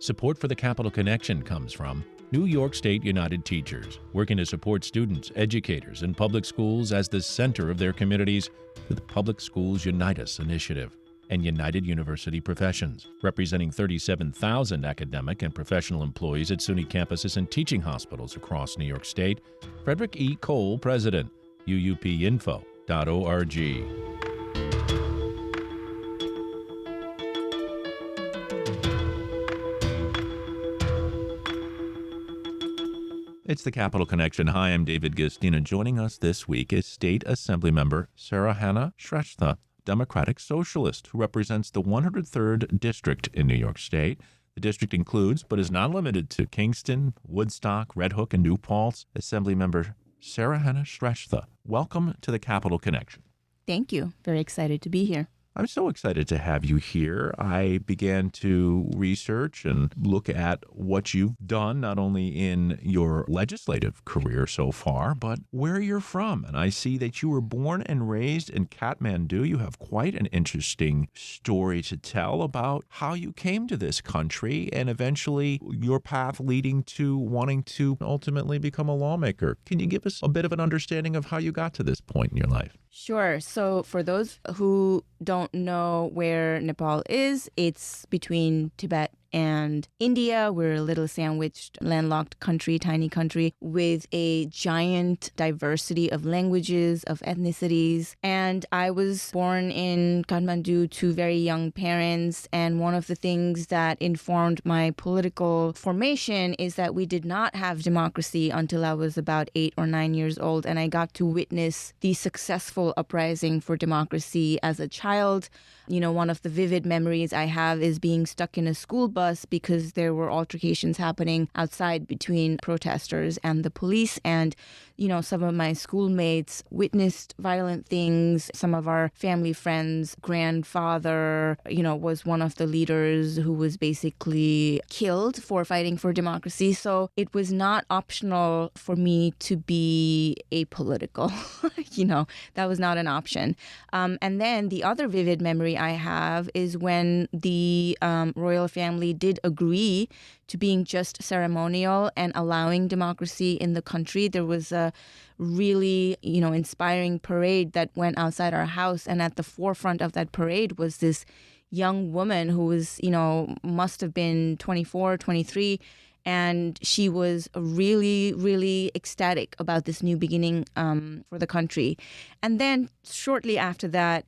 Support for the Capital Connection comes from New York State United Teachers, working to support students, educators, and public schools as the center of their communities with the Public Schools Unite Us initiative. And United University Professions, representing 37,000 academic and professional employees at SUNY campuses and teaching hospitals across New York State. Frederick E. Cole, President, uupinfo.org. It's the Capital Connection. Hi, I'm David Gistina. Joining us this week is State Assemblymember Sarah Hannah Shrestha, Democratic Socialist, who represents the 103rd District in New York State. The district includes, but is not limited to, Kingston, Woodstock, Red Hook, and New Paltz. Assemblymember Sarah Hannah Shrestha, welcome to the Capital Connection. Thank you. Very excited to be here. I'm so excited to have you here. I began to research and look at what you've done, not only in your legislative career so far, but where you're from. And I see that you were born and raised in Kathmandu. You have quite an interesting story to tell about how you came to this country and eventually your path leading to wanting to ultimately become a lawmaker. Can you give us a bit of an understanding of how you got to this point in your life? Sure. So for those who don't know where Nepal is, it's between Tibet and India. We're a little sandwiched, landlocked country, tiny country with a giant diversity of languages, of ethnicities. And I was born in Kathmandu to very young parents. And one of the things that informed my political formation is that we did not have democracy until I was about 8 or 9 years old. And I got to witness the successful uprising for democracy as a child. You know, one of the vivid memories I have is being stuck in a school bus because there were altercations happening outside between protesters and the police. And, you know, some of my schoolmates witnessed violent things. Some of our family friends' grandfather, you know, was one of the leaders who was basically killed for fighting for democracy. So it was not optional for me to be apolitical. You know, that was not an option. And then the other vivid memory I have is when the royal family did agree to being just ceremonial and allowing democracy in the country. There was a really, you know, inspiring parade that went outside our house. And at the forefront of that parade was this young woman who was, you know, must have been 24, 23. And she was really, really ecstatic about this new beginning for the country. And then shortly after that,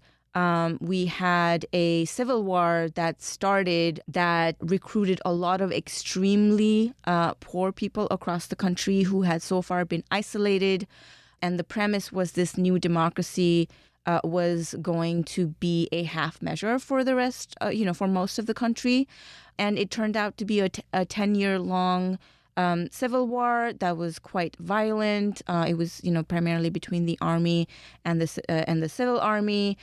we had a civil war that started that recruited a lot of extremely poor people across the country who had so far been isolated. And the premise was this new democracy was going to be a half measure for the rest, you know, for most of the country. And it turned out to be a 10-year-long civil war that was quite violent. It was, you know, primarily between the army and the civil army.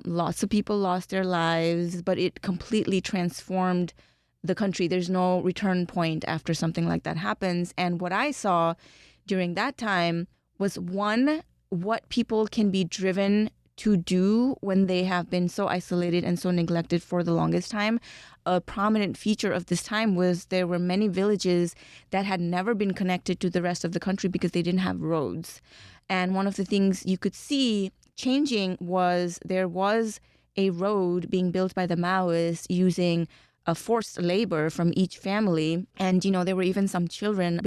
Lots of people lost their lives, but it completely transformed the country. There's no return point after something like that happens. And what I saw during that time was, one, what people can be driven to do when they have been so isolated and so neglected for the longest time. A prominent feature of this time was there were many villages that had never been connected to the rest of the country because they didn't have roads. And one of the things you could see changing was there was a road being built by the Maoists using a forced labor from each family. And, you know, there were even some children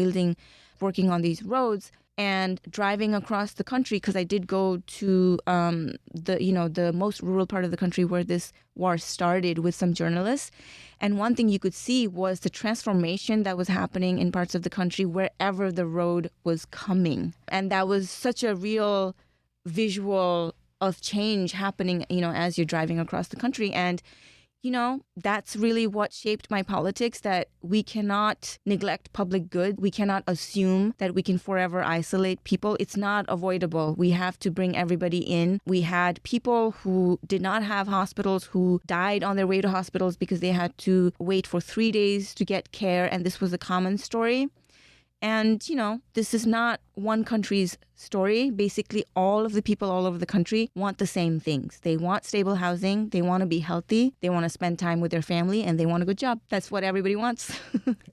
working on these roads and driving across the country, because I did go to the most rural part of the country where this war started with some journalists. And one thing you could see was the transformation that was happening in parts of the country wherever the road was coming. And that was such a real visual of change happening, you know, as you're driving across the country. And you know, that's really what shaped my politics, that we cannot neglect public good. We cannot assume that we can forever isolate people. It's not avoidable. We have to bring everybody in. We had people who did not have hospitals who died on their way to hospitals because they had to wait for 3 days to get care. And this was a common story. And, this is not one country's story. Basically, all of the people all over the country want the same things. They want stable housing. They want to be healthy. They want to spend time with their family, and they want a good job. That's what everybody wants.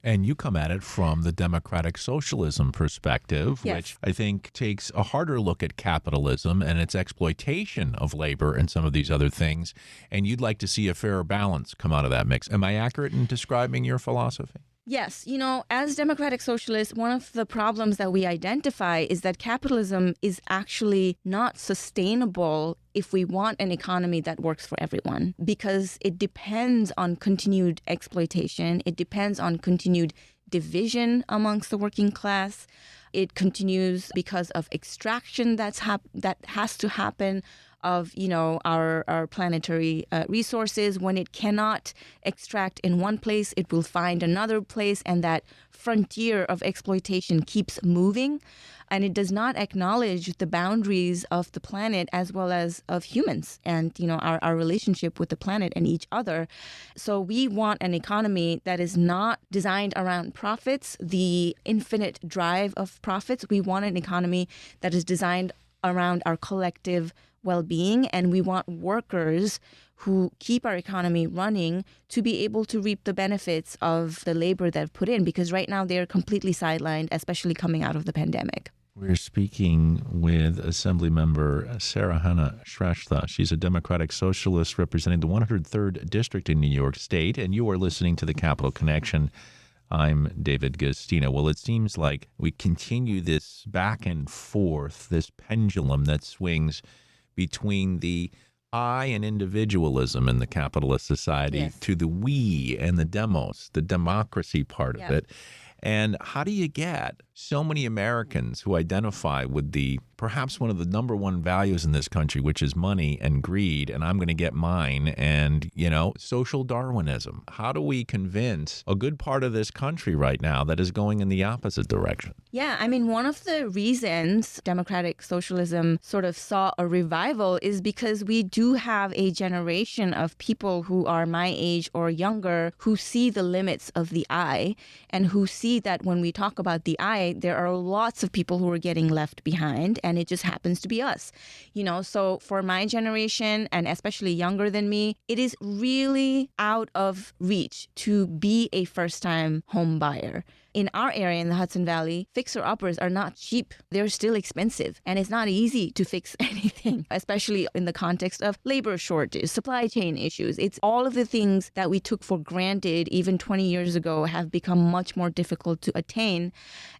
And you come at it from the democratic socialism perspective, Yes. which I think takes a harder look at capitalism and its exploitation of labor and some of these other things. And you'd like to see a fairer balance come out of that mix. Am I accurate in describing your philosophy? Yes. As democratic socialists, one of the problems that we identify is that capitalism is actually not sustainable if we want an economy that works for everyone, because it depends on continued exploitation. It depends on continued division amongst the working class. It continues because of extraction that has to happen of our planetary resources. When it cannot extract in one place, it will find another place, and that frontier of exploitation keeps moving, and it does not acknowledge the boundaries of the planet as well as of humans and our relationship with the planet and each other. So we want an economy that is not designed around profits, the infinite drive of profits. We want an economy that is designed around our collective well-being, and we want workers who keep our economy running to be able to reap the benefits of the labor they've put in, because right now they're completely sidelined, especially coming out of the pandemic. We're speaking with Assemblymember Sarah Hannah Shrestha. She's a Democratic Socialist representing the 103rd District in New York State, and you are listening to the Capital Connection. I'm David Gustina. Well, it seems like we continue this back and forth, this pendulum that swings between the I and individualism in the capitalist society Yes. to the we and the demos, the democracy part of it. And how do you get so many Americans who identify with perhaps one of the number one values in this country, which is money and greed, and I'm going to get mine, and, social Darwinism? How do we convince a good part of this country right now that is going in the opposite direction? Yeah, one of the reasons democratic socialism sort of saw a revival is because we do have a generation of people who are my age or younger who see the limits of the I, and who see that when we talk about the I, there are lots of people who are getting left behind, and it just happens to be us. So for my generation, and especially younger than me, it is really out of reach to be a first-time home buyer. In our area in the Hudson Valley, fixer-uppers are not cheap. They're still expensive, and it's not easy to fix anything, especially in the context of labor shortages, supply chain issues. It's all of the things that we took for granted even 20 years ago have become much more difficult to attain.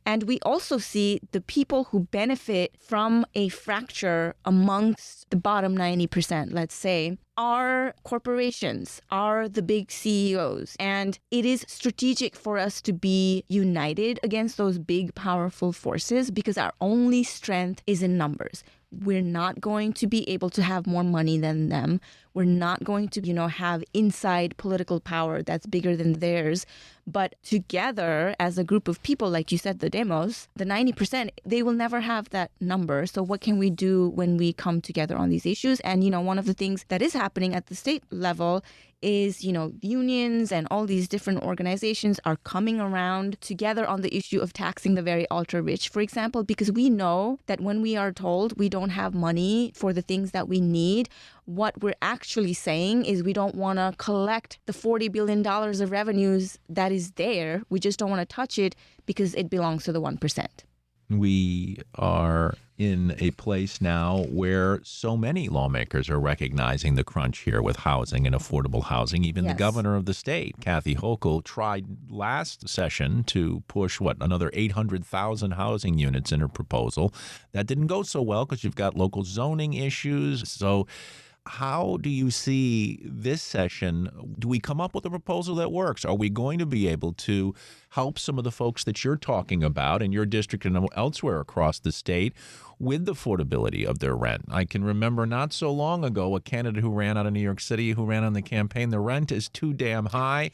And we also see the people who benefit from a fracture amongst the bottom 90%, let's say, are corporations, are the big CEOs. And it is strategic for us to be united against those big, powerful forces, because our only strength is in numbers. We're not going to be able to have more money than them. We're not going to, have inside political power that's bigger than theirs. But together, as a group of people, like you said, the demos, the 90%, they will never have that number. So what can we do when we come together on these issues? And, one of the things that is happening at the state level is, unions and all these different organizations are coming around together on the issue of taxing the very ultra rich, for example, because we know that when we are told we don't have money for the things that we need, what we're actually saying is we don't want to collect the $40 billion of revenues that is there. We just don't want to touch it because it belongs to the 1%. We are in a place now where so many lawmakers are recognizing the crunch here with housing and affordable housing. Even the governor of the state, Kathy Hochul, tried last session to push, another 800,000 housing units in her proposal. That didn't go so well because you've got local zoning issues. So how do you see this session? Do we come up with a proposal that works? Are we going to be able to help some of the folks that you're talking about in your district and elsewhere across the state with the affordability of their rent? I can remember not so long ago a candidate who ran out of New York City who ran on the campaign. The rent is too damn high,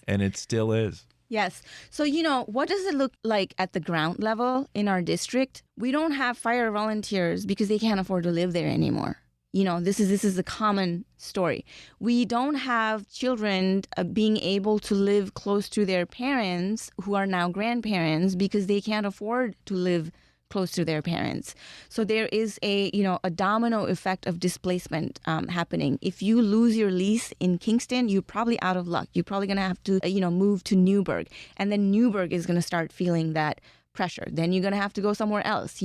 and it still is. Yes. So, what does it look like at the ground level in our district? We don't have fire volunteers because they can't afford to live there anymore. This is a common story. We don't have children being able to live close to their parents who are now grandparents because they can't afford to live close to their parents. So there is a domino effect of displacement happening. If you lose your lease in Kingston, you're probably out of luck. You're probably going to have to, move to Newburgh. And then Newburgh is going to start feeling that pressure. Then you're going to have to go somewhere else,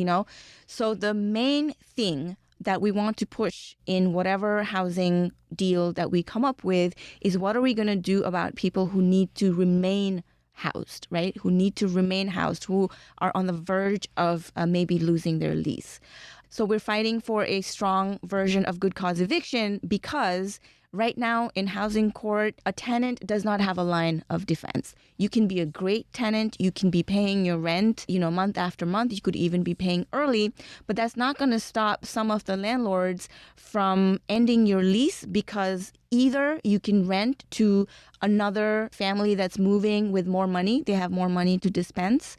So the main thing that we want to push in whatever housing deal that we come up with is what are we going to do about people who need to remain housed, right? Who need to remain housed, who are on the verge of maybe losing their lease. So we're fighting for a strong version of good cause eviction because right now in housing court, a tenant does not have a line of defense. You can be a great tenant. You can be paying your rent, month after month. You could even be paying early, but that's not going to stop some of the landlords from ending your lease because either you can rent to another family that's moving with more money. They have more money to dispense.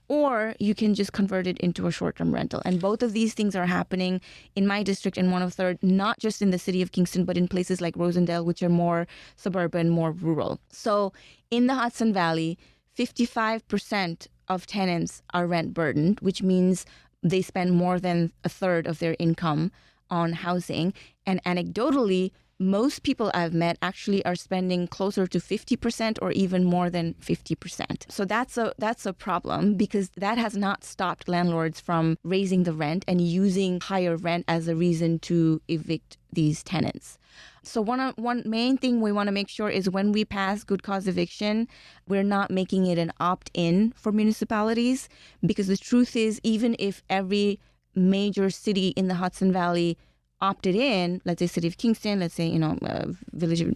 Or you can just convert it into a short-term rental. And both of these things are happening in my district and 1/3, not just in the city of Kingston, but in places like Rosendale, which are more suburban, more rural. So in the Hudson Valley, 55% of tenants are rent burdened, which means they spend more than 1/3 of their income on housing. And anecdotally, most people I've met actually are spending closer to 50% or even more than 50%. So that's a problem because that has not stopped landlords from raising the rent and using higher rent as a reason to evict these tenants. So one main thing we want to make sure is when we pass good cause eviction, we're not making it an opt-in for municipalities because the truth is even if every major city in the Hudson Valley opted in, let's say City of Kingston, let's say, Village of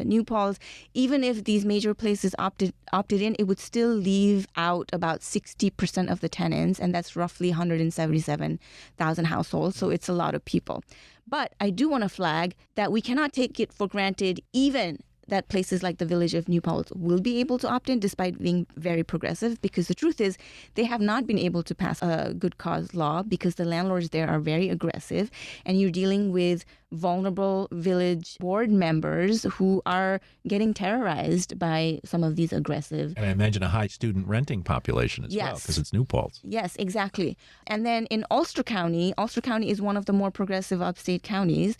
New Paltz, even if these major places opted in, it would still leave out about 60% of the tenants, and that's roughly 177,000 households, so it's a lot of people. But I do want to flag that we cannot take it for granted even that places like the Village of New Paltz will be able to opt in despite being very progressive, because the truth is they have not been able to pass a good cause law because the landlords there are very aggressive, and you're dealing with vulnerable village board members who are getting terrorized by some of these aggressive. And I imagine a high student renting population as well, because it's New Paltz. Yes, exactly. And then in Ulster County is one of the more progressive upstate counties.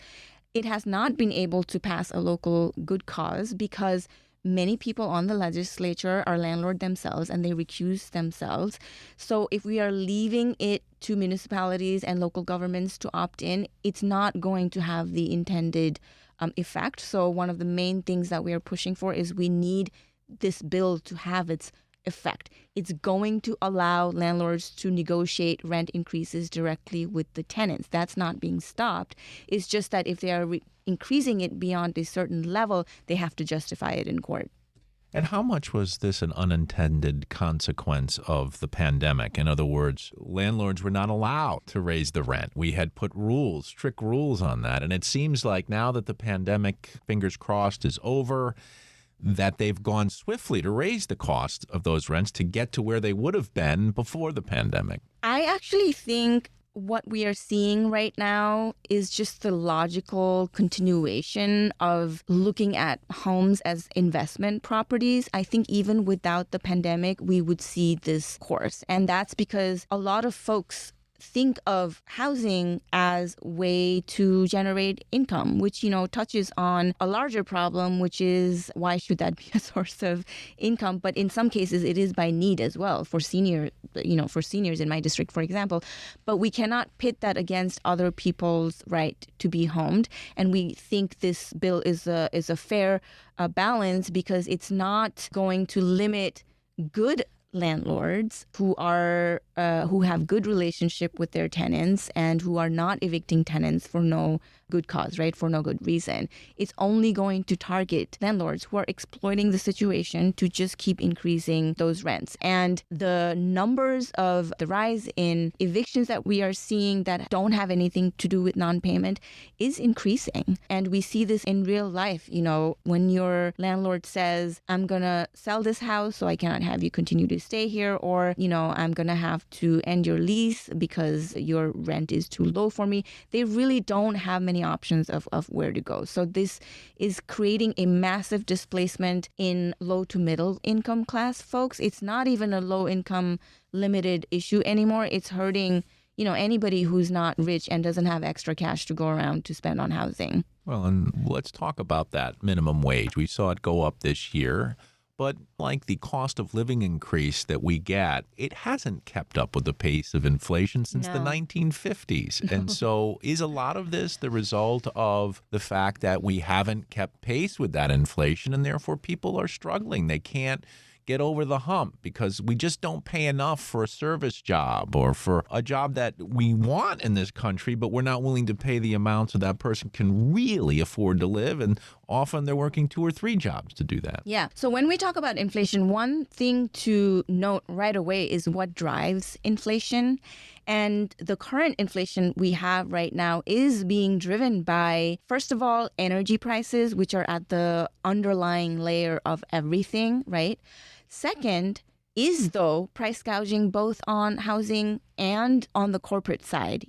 It has not been able to pass a local good cause because many people on the legislature are landlord themselves and they recuse themselves. So if we are leaving it to municipalities and local governments to opt in, it's not going to have the intended effect. So one of the main things that we are pushing for is we need this bill to have its effect. It's going to allow landlords to negotiate rent increases directly with the tenants. That's not being stopped. It's just that if they are increasing it beyond a certain level, they have to justify it in court. And how much was this an unintended consequence of the pandemic? In other words, landlords were not allowed to raise the rent. We had put rules, strict rules on that. And it seems like now that the pandemic, fingers crossed, is over, that they've gone swiftly to raise the cost of those rents to get to where they would have been before the pandemic. I actually think what we are seeing right now is just the logical continuation of looking at homes as investment properties. I think even without the pandemic, we would see this course. And that's because a lot of folks think of housing as a way to generate income, which, touches on a larger problem, which is why should that be a source of income? But in some cases, it is by need as well for seniors in my district, for example. But we cannot pit that against other people's right to be homed. And we think this bill is a fair balance because it's not going to limit good landlords who have good relationship with their tenants and who are not evicting tenants for no good cause, right? For no good reason. It's only going to target landlords who are exploiting the situation to just keep increasing those rents. And the numbers of the rise in evictions that we are seeing that don't have anything to do with non-payment is increasing. And we see this in real life. When your landlord says, I'm going to sell this house so I cannot have you continue to stay here, or, I'm going to have to end your lease because your rent is too low for me. They really don't have many options of where to go. So this is creating a massive displacement in low to middle income class folks. It's not even a low income limited issue anymore. It's hurting, anybody who's not rich and doesn't have extra cash to go around to spend on housing. Well, and let's talk about that minimum wage. We saw it go up this year. But like the cost of living increase that we get, it hasn't kept up with the pace of inflation since the 1950s. And so is a lot of this the result of the fact that we haven't kept pace with that inflation, and therefore people are struggling? They can't get over the hump because we just don't pay enough for a service job or for a job that we want in this country, but we're not willing to pay the amount so that person can really afford to live. And often they're working 2 or 3 jobs to do that. Yeah. So when we talk about inflation, one thing to note right away is what drives inflation. And the current inflation we have right now is being driven by, first of all, energy prices, which are at the underlying layer of everything, right? Second is, though, price gouging both on housing and on the corporate side.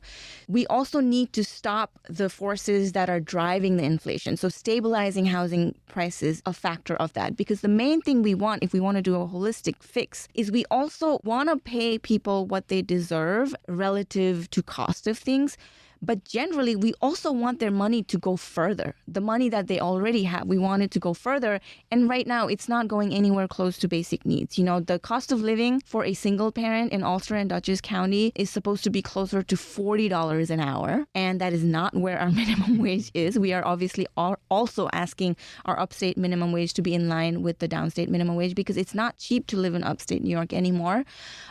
We also need to stop the forces that are driving the inflation. So stabilizing housing prices, a factor of that. Because the main thing we want, if we want to do a holistic fix, is we also want to pay people what they deserve relative to cost of things. But generally, we also want their money to go further. The money that they already have, we want it to go further. And right now, it's not going anywhere close to basic needs. The cost of living for a single parent in Ulster and Dutchess County is supposed to be closer to $40 an hour. And that is not where our minimum wage is. We are obviously also asking our upstate minimum wage to be in line with the downstate minimum wage because it's not cheap to live in upstate New York anymore.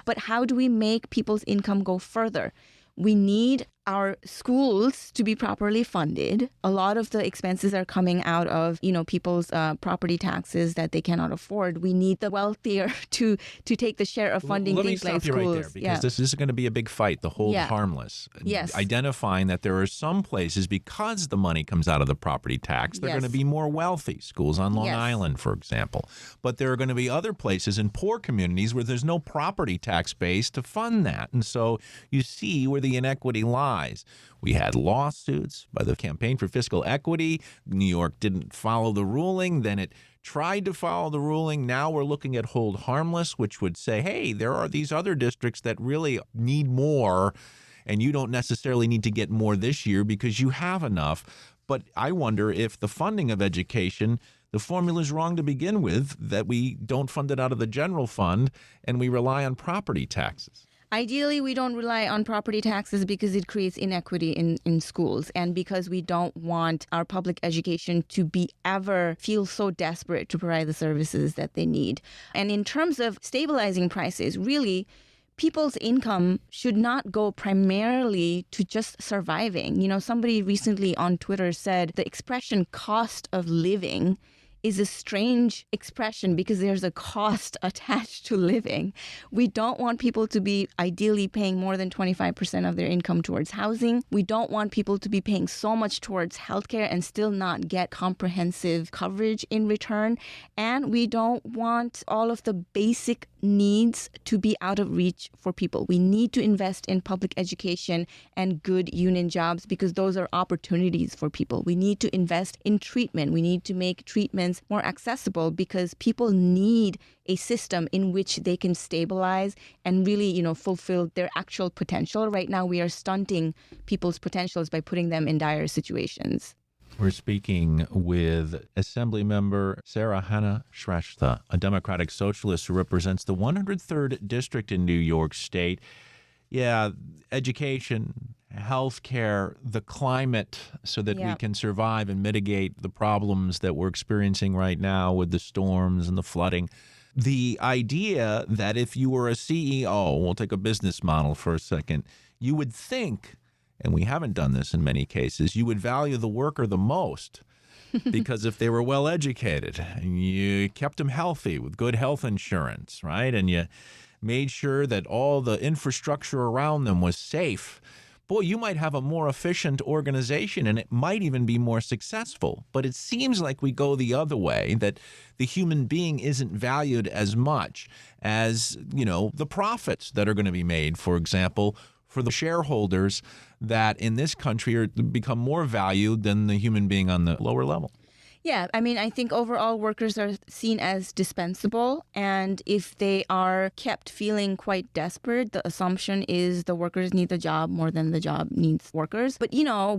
But how do we make people's income go further? We need our schools to be properly funded. A lot of the expenses are coming out of, people's property taxes that they cannot afford. We need the wealthier to take the share of funding things like schools. Let me stop you right there because this is going to be a big fight, the hold harmless. Yes. Identifying that there are some places, because the money comes out of the property tax, they're going to be more wealthy. Schools on Long Island, for example. But there are going to be other places in poor communities where there's no property tax base to fund that. And so you see where the inequity lies. We had lawsuits by the Campaign for Fiscal Equity. New York didn't follow the ruling. Then it tried to follow the ruling. Now we're looking at hold harmless, which would say, hey, there are these other districts that really need more, and you don't necessarily need to get more this year because you have enough. But I wonder if the funding of education, the formula is wrong to begin with, that we don't fund it out of the general fund and we rely on property taxes. Ideally, we don't rely on property taxes because it creates inequity in schools and because we don't want our public education to feel so desperate to provide the services that they need. And in terms of stabilizing prices, really, people's income should not go primarily to just surviving. Somebody recently on Twitter said the expression cost of living is a strange expression because there's a cost attached to living. We don't want people to be ideally paying more than 25% of their income towards housing. We don't want people to be paying so much towards healthcare and still not get comprehensive coverage in return. And we don't want all of the basic needs to be out of reach for people. We need to invest in public education and good union jobs because those are opportunities for people. We need to invest in treatment. We need to make treatments more accessible because people need a system in which they can stabilize and really, fulfill their actual potential. Right now, we are stunting people's potentials by putting them in dire situations. We're speaking with Assemblymember Sarah Hannah Shrestha, a Democratic Socialist who represents the 103rd District in New York State. Yeah, education, healthcare, the climate, so that we can survive and mitigate the problems that we're experiencing right now with the storms and the flooding. The idea that if you were a CEO, we'll take a business model for a second, you would think and we haven't done this in many cases, you would value the worker the most. Because if they were well educated and you kept them healthy with good health insurance, right, and you made sure that all the infrastructure around them was safe, boy, you might have a more efficient organization and it might even be more successful. But it seems like we go the other way, that the human being isn't valued as much as, the profits that are going to be made, for example, for the shareholders that in this country are become more valued than the human being on the lower level. Yeah, I mean, I think overall workers are seen as dispensable. And if they are kept feeling quite desperate, the assumption is the workers need the job more than the job needs workers. But,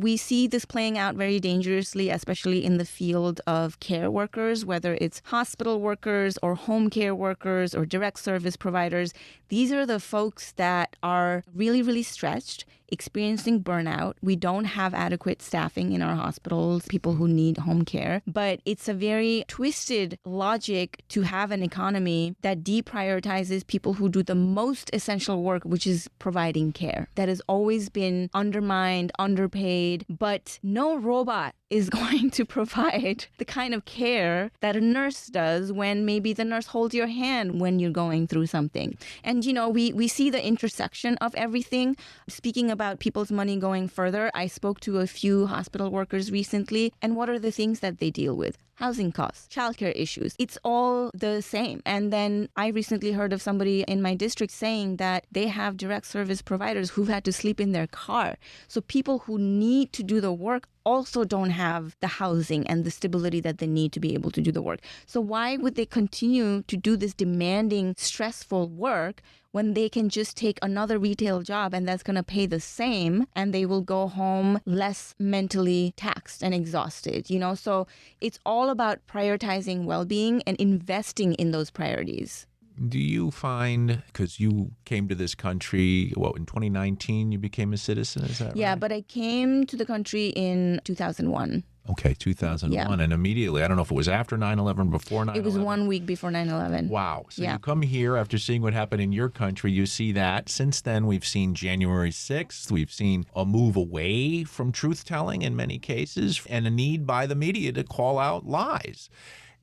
we see this playing out very dangerously, especially in the field of care workers, whether it's hospital workers or home care workers or direct service providers. These are the folks that are really, really stretched, experiencing burnout. We don't have adequate staffing in our hospitals, people who need home care. But it's a very twisted logic to have an economy that deprioritizes people who do the most essential work, which is providing care. That has always been undermined, underpaid, but no robot is going to provide the kind of care that a nurse does when maybe the nurse holds your hand when you're going through something. And, we see the intersection of everything. Speaking about people's money going further, I spoke to a few hospital workers recently, and what are the things that they deal with? Housing costs, childcare issues. It's all the same. And then I recently heard of somebody in my district saying that they have direct service providers who've had to sleep in their car. So people who need to do the work also don't have the housing and the stability that they need to be able to do the work. So why would they continue to do this demanding, stressful work when they can just take another retail job and that's going to pay the same, and they will go home less mentally taxed and exhausted, So it's all about prioritizing well-being and investing in those priorities. Do you find, because you came to this country, in 2019 you became a citizen, is that right? Yeah, but I came to the country in 2001. Okay, 2001. Yeah. And immediately, I don't know if it was after 9/11, before 9/11. It was 1 week before 9/11. Wow. So you come here after seeing what happened in your country, you see that. Since then, we've seen January 6th. We've seen a move away from truth-telling in many cases and a need by the media to call out lies.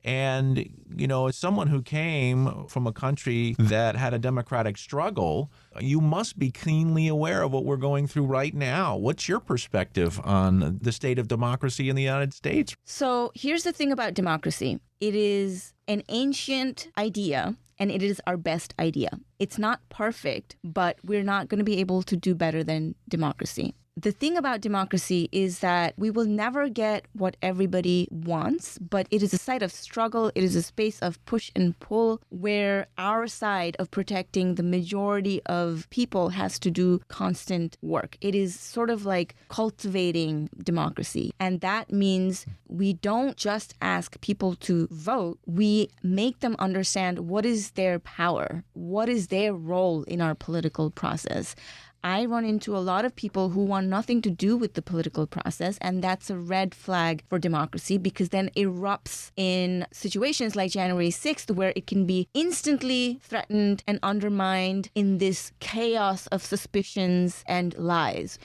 And, as someone who came from a country that had a democratic struggle, you must be keenly aware of what we're going through right now. What's your perspective on the state of democracy in the United States? So here's the thing about democracy. It is an ancient idea, and it is our best idea. It's not perfect, but we're not going to be able to do better than democracy. The thing about democracy is that we will never get what everybody wants, but it is a site of struggle. It is a space of push and pull where our side of protecting the majority of people has to do constant work. It is sort of like cultivating democracy. And that means we don't just ask people to vote. We make them understand what is their power, what is their role in our political process. I run into a lot of people who want nothing to do with the political process, and that's a red flag for democracy, because then erupts in situations like January 6th, where it can be instantly threatened and undermined in this chaos of suspicions and lies.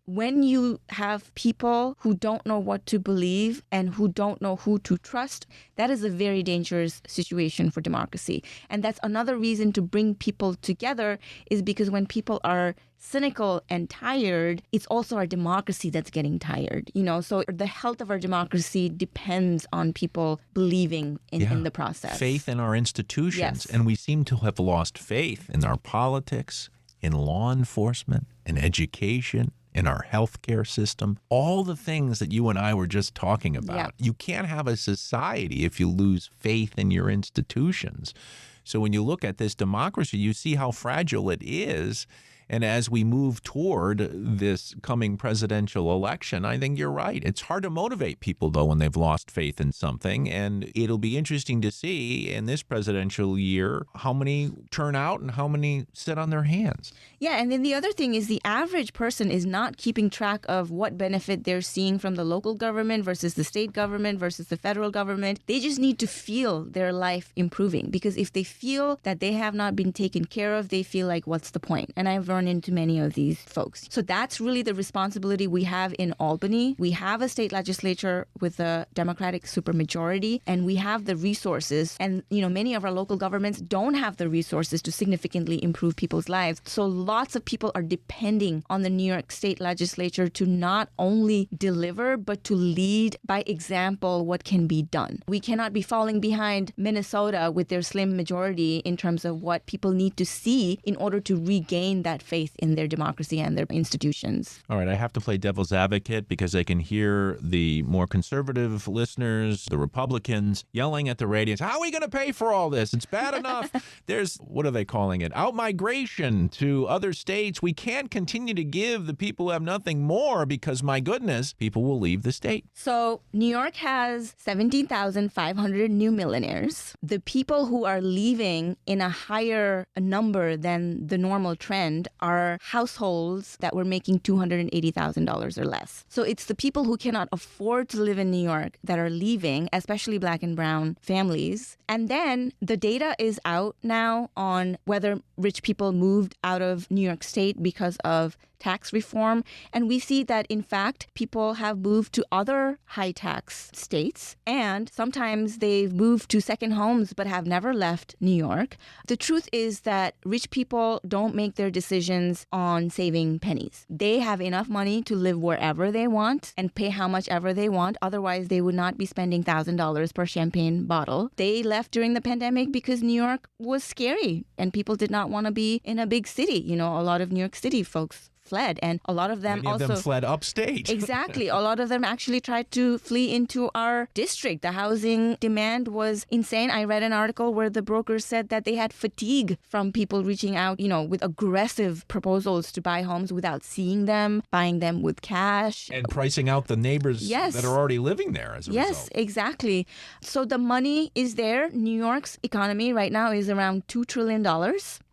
When you have people who don't know what to believe and who don't know who to trust, that is a very dangerous situation for democracy. And that's another reason to bring people together, is because when people are cynical and tired, it's also our democracy that's getting tired. So the health of our democracy depends on people believing in the process. Faith in our institutions. Yes. And we seem to have lost faith in our politics, in law enforcement, in education, in our healthcare system, all the things that you and I were just talking about. Yeah. You can't have a society if you lose faith in your institutions. So when you look at this democracy, you see how fragile it is. And as we move toward this coming presidential election, I think you're right. It's hard to motivate people, though, when they've lost faith in something. And it'll be interesting to see in this presidential year how many turn out and how many sit on their hands. Yeah, and then the other thing is the average person is not keeping track of what benefit they're seeing from the local government versus the state government versus the federal government. They just need to feel their life improving, because if they feel that they have not been taken care of, they feel like, what's the point? And I've run into many of these folks. So that's really the responsibility we have in Albany. We have a state legislature with a Democratic supermajority, and we have the resources. And, many of our local governments don't have the resources to significantly improve people's lives. So lots of people are depending on the New York State legislature to not only deliver, but to lead by example what can be done. We cannot be falling behind Minnesota with their slim majority in terms of what people need to see in order to regain that faith in their democracy and their institutions. All right, I have to play devil's advocate because I can hear the more conservative listeners, the Republicans, yelling at the radios, how are we going to pay for all this? It's bad enough. There's, what are they calling it? Out-migration to other states. We can't continue to give the people who have nothing more because, my goodness, people will leave the state. So New York has 17,500 new millionaires. The people who are leaving in a higher number than the normal trend are households that were making $280,000 or less. So it's the people who cannot afford to live in New York that are leaving, especially Black and brown families. And then the data is out now on whether rich people moved out of New York State because of tax reform. And we see that, in fact, people have moved to other high tax states. And sometimes they've moved to second homes but have never left New York. The truth is that rich people don't make their decisions on saving pennies. They have enough money to live wherever they want and pay how much ever they want. Otherwise, they would not be spending $1,000 per champagne bottle. They left during the pandemic because New York was scary and people did not want to be in a big city. A lot of New York City folks fled, and a lot of them Many of them fled upstate. Exactly. A lot of them actually tried to flee into our district. The housing demand was insane. I read an article where the brokers said that they had fatigue from people reaching out, with aggressive proposals to buy homes without seeing them, buying them with cash. And pricing out the neighbors that are already living there as a result. Yes, exactly. So the money is there. New York's economy right now is around $2 trillion.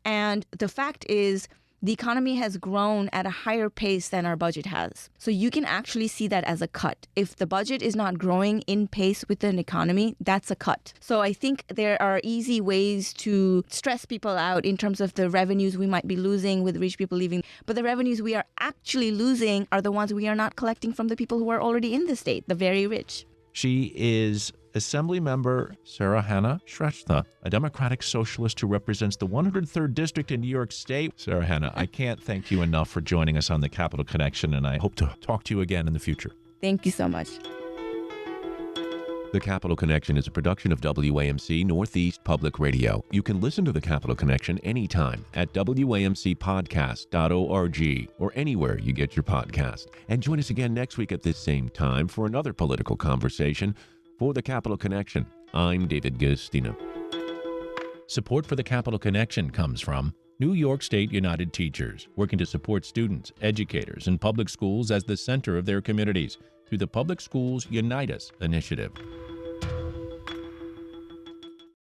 And the fact is, the economy has grown at a higher pace than our budget has. So you can actually see that as a cut. If the budget is not growing in pace with an economy, that's a cut. So I think there are easy ways to stress people out in terms of the revenues we might be losing with rich people leaving. But the revenues we are actually losing are the ones we are not collecting from the people who are already in the state, the very rich. She is Assemblymember Sarah Hanna Shrestha, a Democratic socialist who represents the 103rd District in New York State. Sarah Hanna, I can't thank you enough for joining us on the Capital Connection, and I hope to talk to you again in the future. Thank you so much. The Capital Connection is a production of WAMC Northeast Public Radio. You can listen to The Capital Connection anytime at WAMCpodcast.org or anywhere you get your podcast. And join us again next week at this same time for another political conversation. For The Capital Connection, I'm David Gustina. Support for The Capital Connection comes from New York State United Teachers, working to support students, educators, and public schools as the center of their communities through the Public Schools Unite Us initiative.